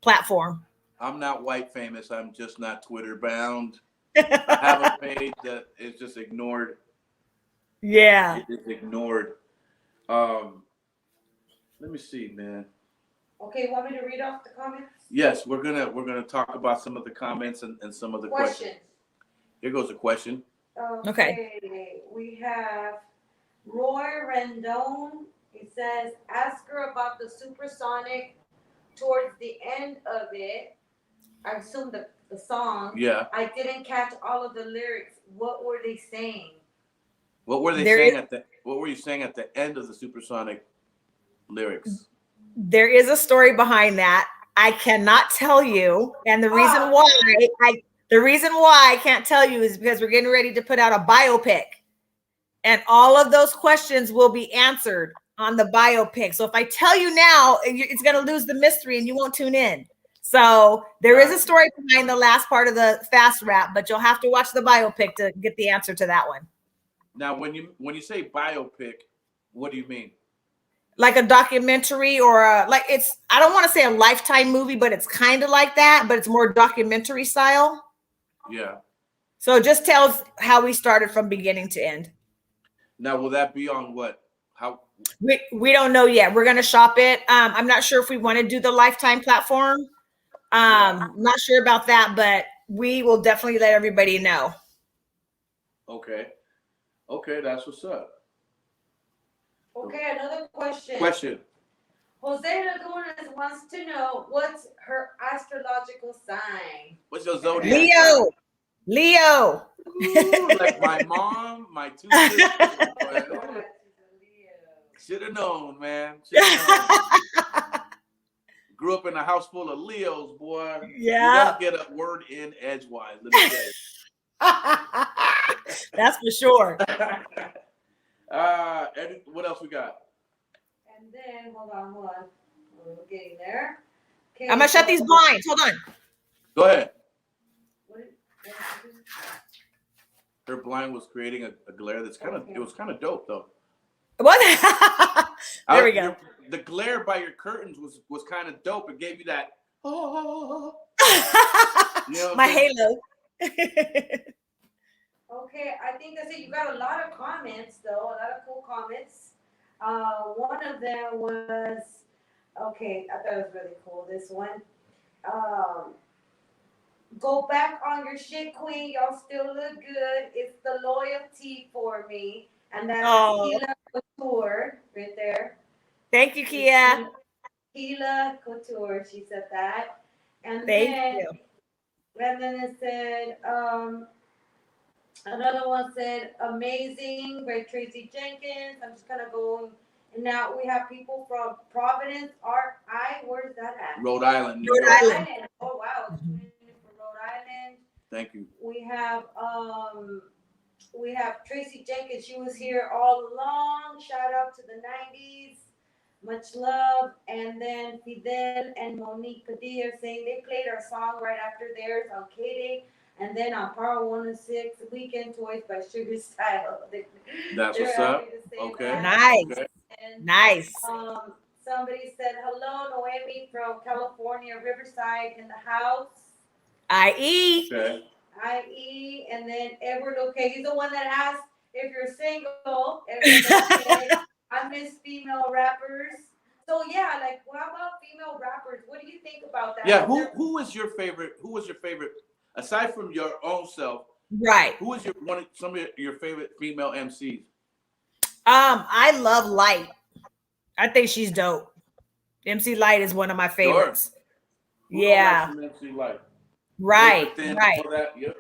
platform. I'm not white famous. I'm just not Twitter bound. I have a page that is just ignored. Yeah, it is ignored. Let me see, man. Okay, you want me to read off the comments? Yes, we're gonna talk about some of the comments and some of the questions. Here goes a question. Okay. We have Roy Rendon. He says, ask her about the Supersonic towards the end of it. I assume the song. Yeah. I didn't catch all of the lyrics. What were they saying? What were they saying what were you saying at the end of the Supersonic lyrics? There is a story behind that. I cannot tell you, and the reason why I can't tell you is because we're getting ready to put out a biopic, and all of those questions will be answered on the biopic. So if I tell you now, it's going to lose the mystery, and you won't tune in. So there is a story behind the last part of the fast rap, but you'll have to watch the biopic to get the answer to that one. Now, when you say biopic, what do you mean? Like a documentary or I don't want to say a Lifetime movie, but it's kind of like that, but it's more documentary style. Yeah. So it just tells how we started from beginning to end. Now, will that be on what? How? We don't know yet. We're going to shop it. I'm not sure if we want to do the Lifetime platform. Not sure about that, but we will definitely let everybody know. Okay, that's what's up. Okay, another question. Jose Lagunas wants to know what's her astrological sign. What's your zodiac? Leo. Ooh, like my mom, my two sisters. Should have known, man. Grew up in a house full of Leos, boy. Yeah. You don't get a word in edgewise. Let me tell you. That's for sure. And what else we got? And then, hold on. We're getting there. Okay, I'm going to shut these blinds. Hold on. Go ahead. Her blind was creating a glare that's it was kind of dope, though. What? There we go. The glare by your curtains was kind of dope. It gave you that, you know my halo. Okay, I think that's it. You got a lot of comments, though. A lot of cool comments. One of them was, okay, I thought it was really cool. This one. Go back on your shit, queen. Y'all still look good. It's the loyalty for me. And that's Keila Couture right there. Thank you, Kia. Keila Couture, she said that. And Thank you. And then it said, another one said, amazing by Tracy Jenkins. I'm just going to go. And now we have people from Providence, where's that at? Rhode Island. Rhode Island. Oh, wow. From Rhode Island. Thank you. We have Tracy Jenkins. She was here all along. Shout out to the 90s. Much love. And then Fidel and Monique Padilla saying they played our song right after theirs on K-Day. And then on Power 106, Weekend Toys by Sugar Style. That's what's up. Okay. That. Nice. Okay. And, nice. Somebody said, hello, Noemi from California, Riverside in the house. IE. Okay. IE. And then Edward, okay, he's the one that asked if you're single. Edward, okay. I miss female rappers. So yeah, like what about female rappers? What do you think about that? Yeah, who was your favorite? Who was your favorite aside from your own self? Right. Who was some of your favorite female MCs? I love Light. I think she's dope. MC Light is one of my favorites. Sure. Yeah. MC Light? Right. Right. Yep.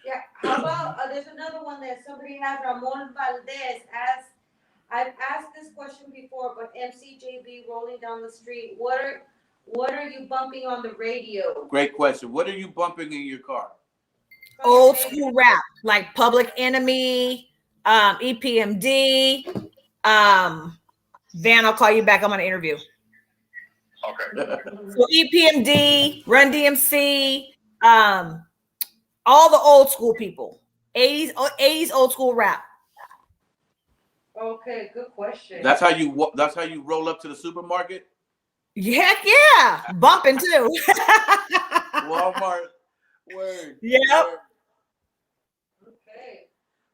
Yeah. How about there's another one that somebody has, Ramon Valdez asked. I've asked this question before, but MCJB rolling down the street. What are you bumping on the radio? Great question. What are you bumping in your car? Old school rap, like Public Enemy, EPMD. Van, I'll call you back. I'm on an interview. Okay. So EPMD, Run DMC, all the old school people. 80s old school rap. Okay, good question. That's how you roll up to the supermarket? Heck yeah. Bumping too. Walmart. Word. Yep. Word. Okay.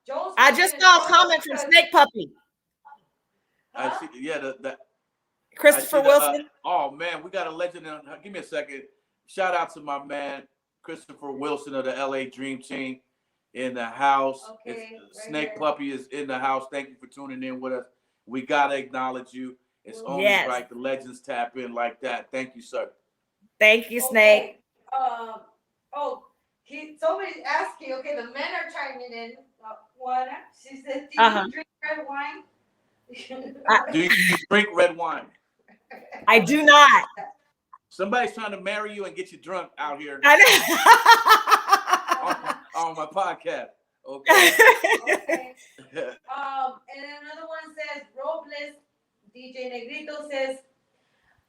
Joel's I just saw a comment from Snake Puppy. I see. Yeah, Christopher Wilson. Oh man, we got a legend. Give me a second. Shout out to my man Christopher Wilson of the LA Dream Team in the house. Okay, Snake here. Puppy is in the house. Thank you for tuning in with us. We gotta acknowledge you. It's only Yes. right the legends tap in like that. Thank you, sir. Thank you, Snake. Somebody's asking. Okay, the men are chiming in. Juana, she said, "Do Uh-huh. you drink red wine?" Do you drink red wine? I do not. Somebody's trying to marry you and get you drunk out here I on my podcast. Okay. Okay. And another one says, Robles, DJ Negrito says,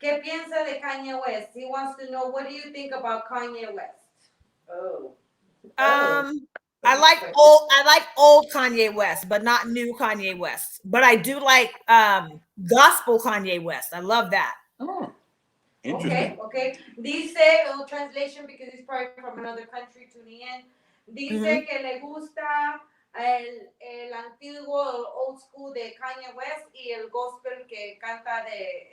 ¿Qué piensa de Kanye West? He wants to know, what do you think about Kanye West? Oh. I like old Kanye West, but not new Kanye West. But I do like gospel Kanye West. I love that. Oh, interesting. Okay. Dice, translation, because he's probably from another country tuning in. Dice que le gusta el antiguo old school de Kanye West y el gospel que canta de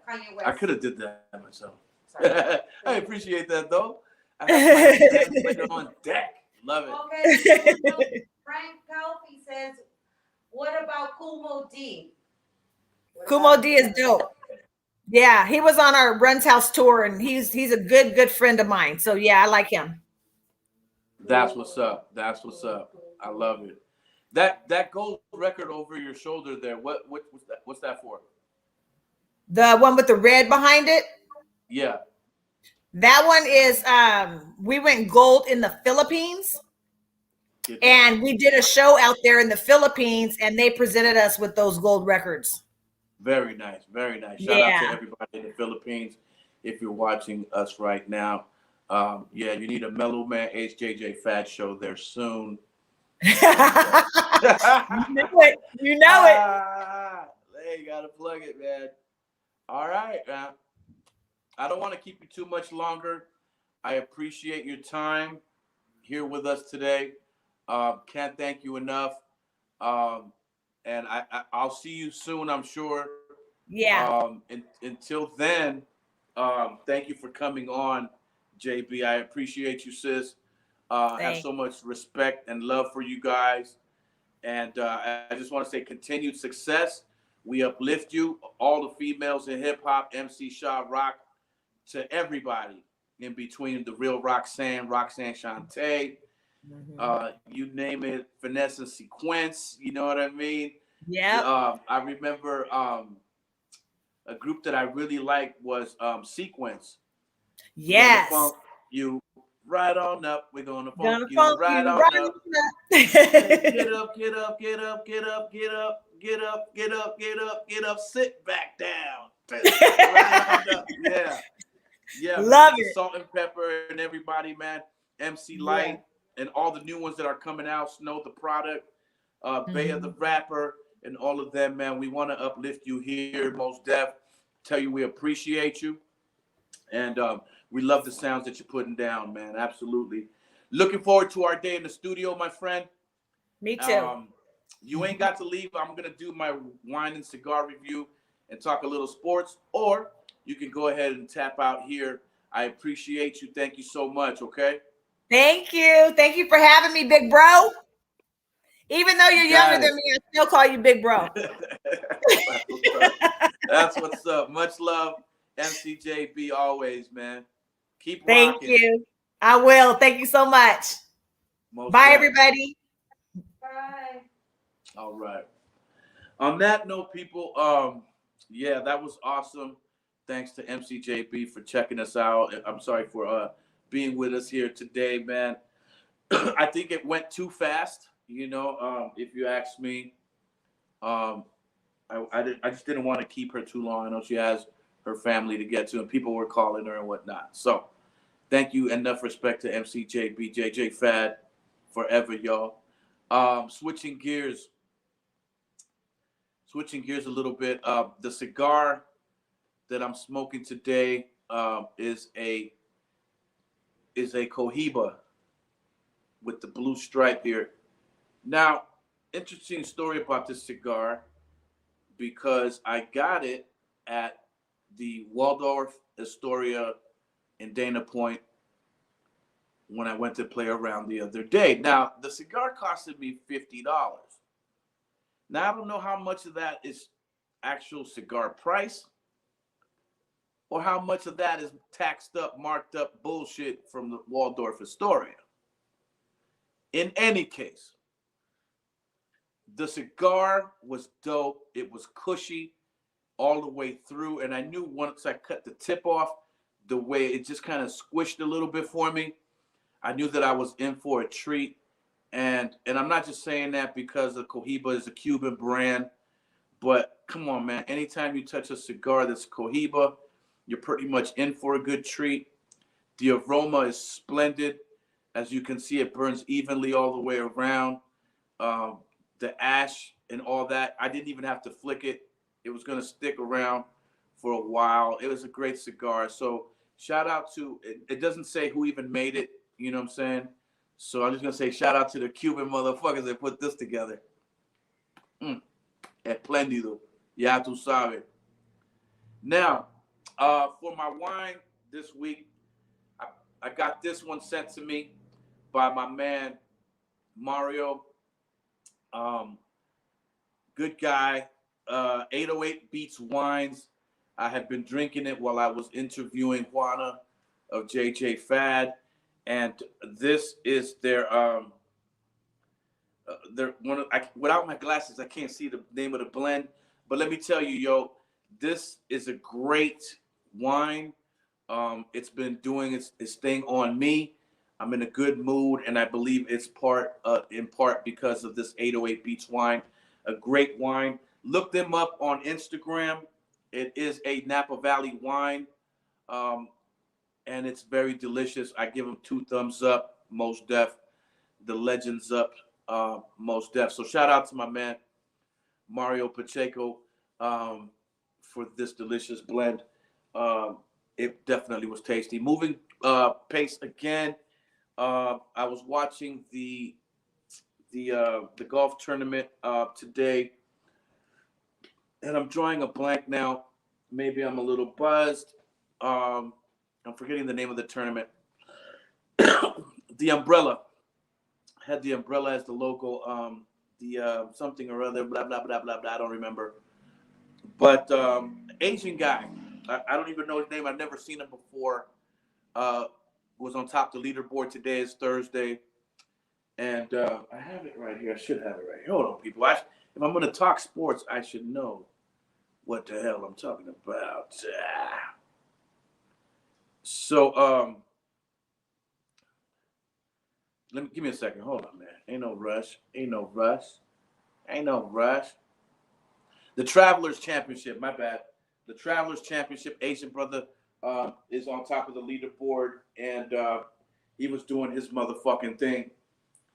Kanye West. I could have did that myself. Sorry. I appreciate that though. I have my later on deck. Love it. Okay. So Frank Calfee says, what about Kumo D? Kumo D is dope. Yeah, he was on our Runs House tour, and he's a good friend of mine. So yeah, I like him. That's what's up. That's what's up. I love it. That gold record over your shoulder there. What's that for? The one with the red behind it. Yeah. That one is we went gold in the Philippines. And we did a show out there in the Philippines, and they presented us with those gold records. Very nice. Very nice. Shout out to everybody in the Philippines if you're watching us right now. Yeah, you need a Mellow Man Ace JJ Fad show there soon. You know it. You know it. Hey, you gotta plug it, man. All right, man. I don't want to keep you too much longer. I appreciate your time here with us today. Can't thank you enough. And I'll see you soon, I'm sure. Yeah. Until then, thank you for coming on, JB. I appreciate you, sis. Have so much respect and love for you guys. And I just want to say continued success. We uplift you, all the females in hip hop, MC Shaw Rock, to everybody in between, the real Roxanne Shante. You name it, Finesse and Sequence, you know what I mean? Yeah. I remember a group that I really liked was Sequence. Yes. Funk you right on up. We're gonna funk you right on up. Get up, get up, get up, get up, get up, get up, get up, get up, get up, sit back down. Right on up. Yeah. Love it. Salt and Pepper and everybody, man. MC Light and all the new ones that are coming out. Snow the Product, Baya the Rapper, and all of them, man. We want to uplift you here, Most Def. Tell you we appreciate you. And we love the sounds that you're putting down, man. Absolutely. Looking forward to our day in the studio, my friend. Me too. You ain't got to leave. I'm going to do my wine and cigar review and talk a little sports, or you can go ahead and tap out here. I appreciate you. Thank you so much, okay? Thank you. Thank you for having me, big bro. Even though you're younger than me, I still call you big bro. That's what's up. Much love, MCJB, always, man. Keep Thank rocking. you. I will. Thank you so much. Bye, everybody. Bye. All right. On that note, people, yeah, that was awesome. Thanks to MCJB for checking us out. I'm sorry for being with us here today, man. I think it went too fast, you know, if you ask me. I just didn't want to keep her too long. I know she has her family to get to, and people were calling her and whatnot. So thank you. Enough respect to MCJB, JJ Fad, forever, y'all. Switching gears a little bit. The cigar that I'm smoking today is a Cohiba with the blue stripe here. Now, interesting story about this cigar, because I got it at the Waldorf Astoria in Dana Point when I went to play around the other day. Now, the cigar costed me $50. Now, I don't know how much of that is actual cigar price or how much of that is taxed up, marked up bullshit from the Waldorf Astoria. In any case, the cigar was dope. It was cushy all the way through. And I knew once I cut the tip off, the way it just kind of squished a little bit for me, I knew that I was in for a treat. And I'm not just saying that because the Cohiba is a Cuban brand, but come on, man. Anytime you touch a cigar that's Cohiba, you're pretty much in for a good treat. The aroma is splendid. As you can see, it burns evenly all the way around. The ash and all that, I didn't even have to flick it. It was going to stick around for a while. It was a great cigar. So shout out to, it doesn't say who even made it, you know what I'm saying? So I'm just going to say shout out to the Cuban motherfuckers that put this together. Espléndido. Ya tú sabes. Now, for my wine this week, I got this one sent to me by my man, Mario. Good guy. 808 Beats Wines. I had been drinking it while I was interviewing Juana of JJ Fad, and this is their one. Without my glasses, I can't see the name of the blend. But let me tell you, yo, this is a great wine. It's been doing its thing on me. I'm in a good mood, and I believe it's in part because of this 808 Beats wine. A great wine. Look them up on Instagram. It is a Napa Valley wine, and it's very delicious. I give them 2 thumbs up, most def. The legends up, most def. So shout out to my man, Mario Pacheco, for this delicious blend. It definitely was tasty. Moving pace again. I was watching the golf tournament today, and I'm drawing a blank now. Maybe I'm a little buzzed. I'm forgetting the name of the tournament. The umbrella had the umbrella as the logo. The something or other, blah blah blah blah blah. I don't remember. But Asian guy, I don't even know his name. I've never seen him before. Was on top of the leaderboard. Today is Thursday. And I have it right here. I should have it right here. Hold on, people. If I'm going to talk sports, I should know what the hell I'm talking about. So, give me a second. Hold on, man. Ain't no rush. The Travelers Championship. My bad. The Travelers Championship. Asian brother is on top of the leaderboard, and he was doing his motherfucking thing.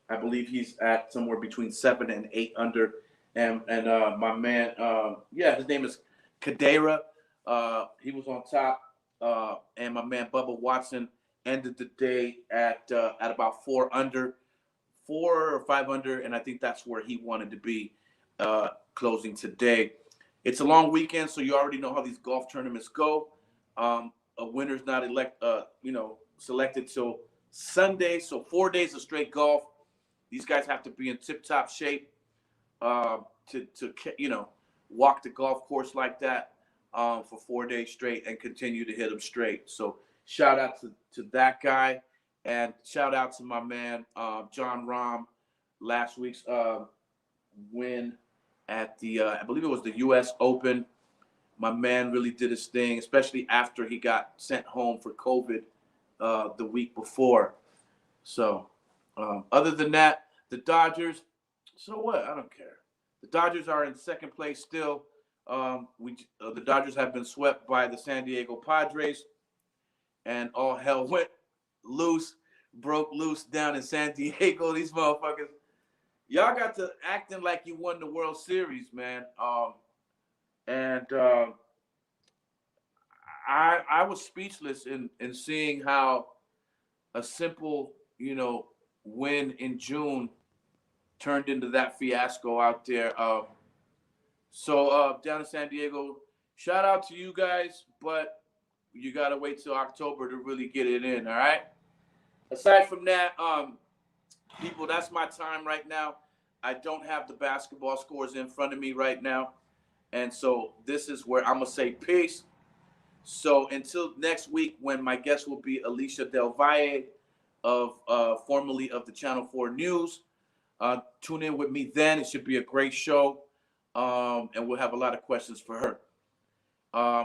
I believe he's at somewhere between 7 and 8 under. And my man, his name is Kadera. He was on top. And my man Bubba Watson ended the day at about 4 under, 4 or 5 under, and I think that's where he wanted to be closing today. It's a long weekend, so you already know how these golf tournaments go. A winner's not selected till Sunday, so 4 days of straight golf. These guys have to be in tip-top shape to walk the golf course like that for 4 days straight and continue to hit them straight. So shout out to that guy, and shout out to my man John Rahm, last week's win at the I believe it was the U.S. Open. My man really did his thing, especially after he got sent home for COVID the week before. So other than that, the Dodgers, so what? I don't care. The Dodgers are in second place still. The Dodgers have been swept by the San Diego Padres, and all hell broke loose down in San Diego. These motherfuckers, y'all got to acting like you won the World Series, man. I was speechless in seeing how a simple, win in June turned into that fiasco out there. So down in San Diego, shout out to you guys, but you gotta wait till October to really get it in. All right. Aside from that, people, that's my time right now. I don't have the basketball scores in front of me right now, and so this is where I'm gonna say peace. So until next week, when my guest will be Alicia Del Valle, of formerly of the Channel 4 News. Tune in with me then. It should be a great show, and we'll have a lot of questions for her.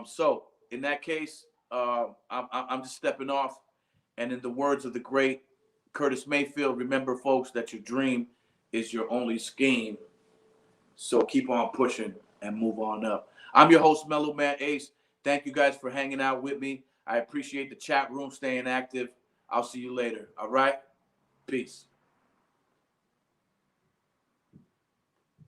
So in that case, I'm just stepping off. And in the words of the great Curtis Mayfield, remember, folks, that your dream is your only scheme. So keep on pushing and move on up. I'm your host, Mellow Man Ace. Thank you guys for hanging out with me. I appreciate the chat room staying active. I'll see you later. All right? Peace.